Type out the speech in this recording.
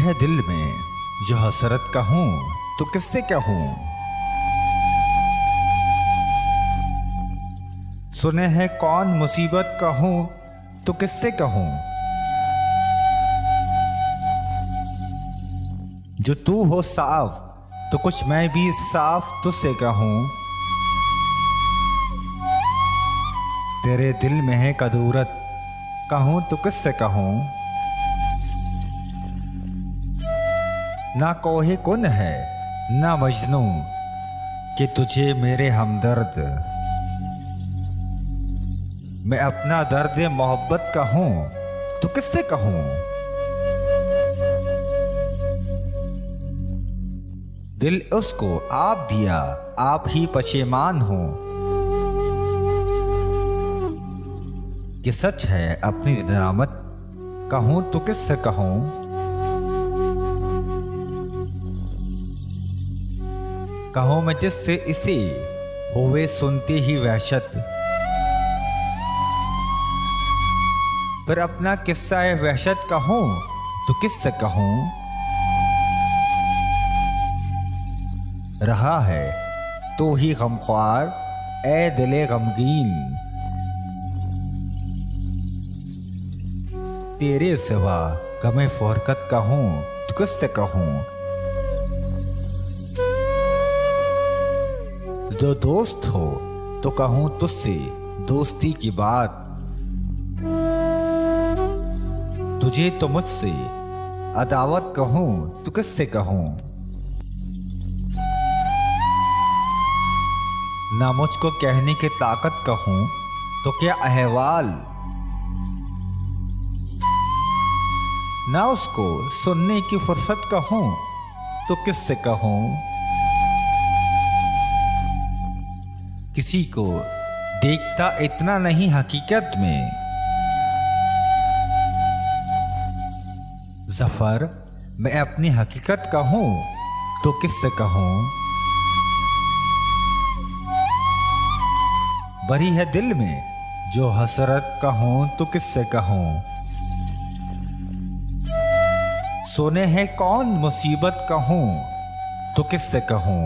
है दिल में जो हसरत कहूँ तो किससे कहूँ। सुने है कौन मुसीबत कहूँ तो किससे कहूँ। जो तू हो साफ तो कुछ मैं भी साफ तुझसे कहूँ। तेरे दिल में है कदूरत कहूँ तो किससे कहूँ। ना कोहे कुन है ना मजनू कि तुझे मेरे हमदर्द। मैं अपना दर्द मोहब्बत कहूँ तो किससे कहूँ। दिल उसको आप दिया आप ही पशेमान हो कि सच है अपनी नियामत कहूँ तो किससे कहूँ। कहूँ मैं जिससे इसे होवे सुनते ही वहशत। पर अपना किस्सा है वहशत कहूँ तो किससे कहूँ। रहा है तो ही गमख्वार ए दिले गमगीन। तेरे सिवा गमे फरकत कहूँ तो किससे कहूँ। जो दोस्त हो तो कहूँ तुझसे दोस्ती की बात। तुझे तो मुझसे अदावत कहूँ तो किससे कहूँ। ना मुझको कहने की ताकत कहूँ तो क्या अहवाल। ना उसको सुनने की फुर्सत कहूँ तो किससे कहूँ। किसी को देखता इतना नहीं हकीकत में। ज़फ़र मैं अपनी हकीकत कहूँ तो किससे कहूँ। भरी है दिल में जो हसरत कहूँ तो किससे कहूँ। सोने है कौन मुसीबत कहूँ तो किससे कहूँ।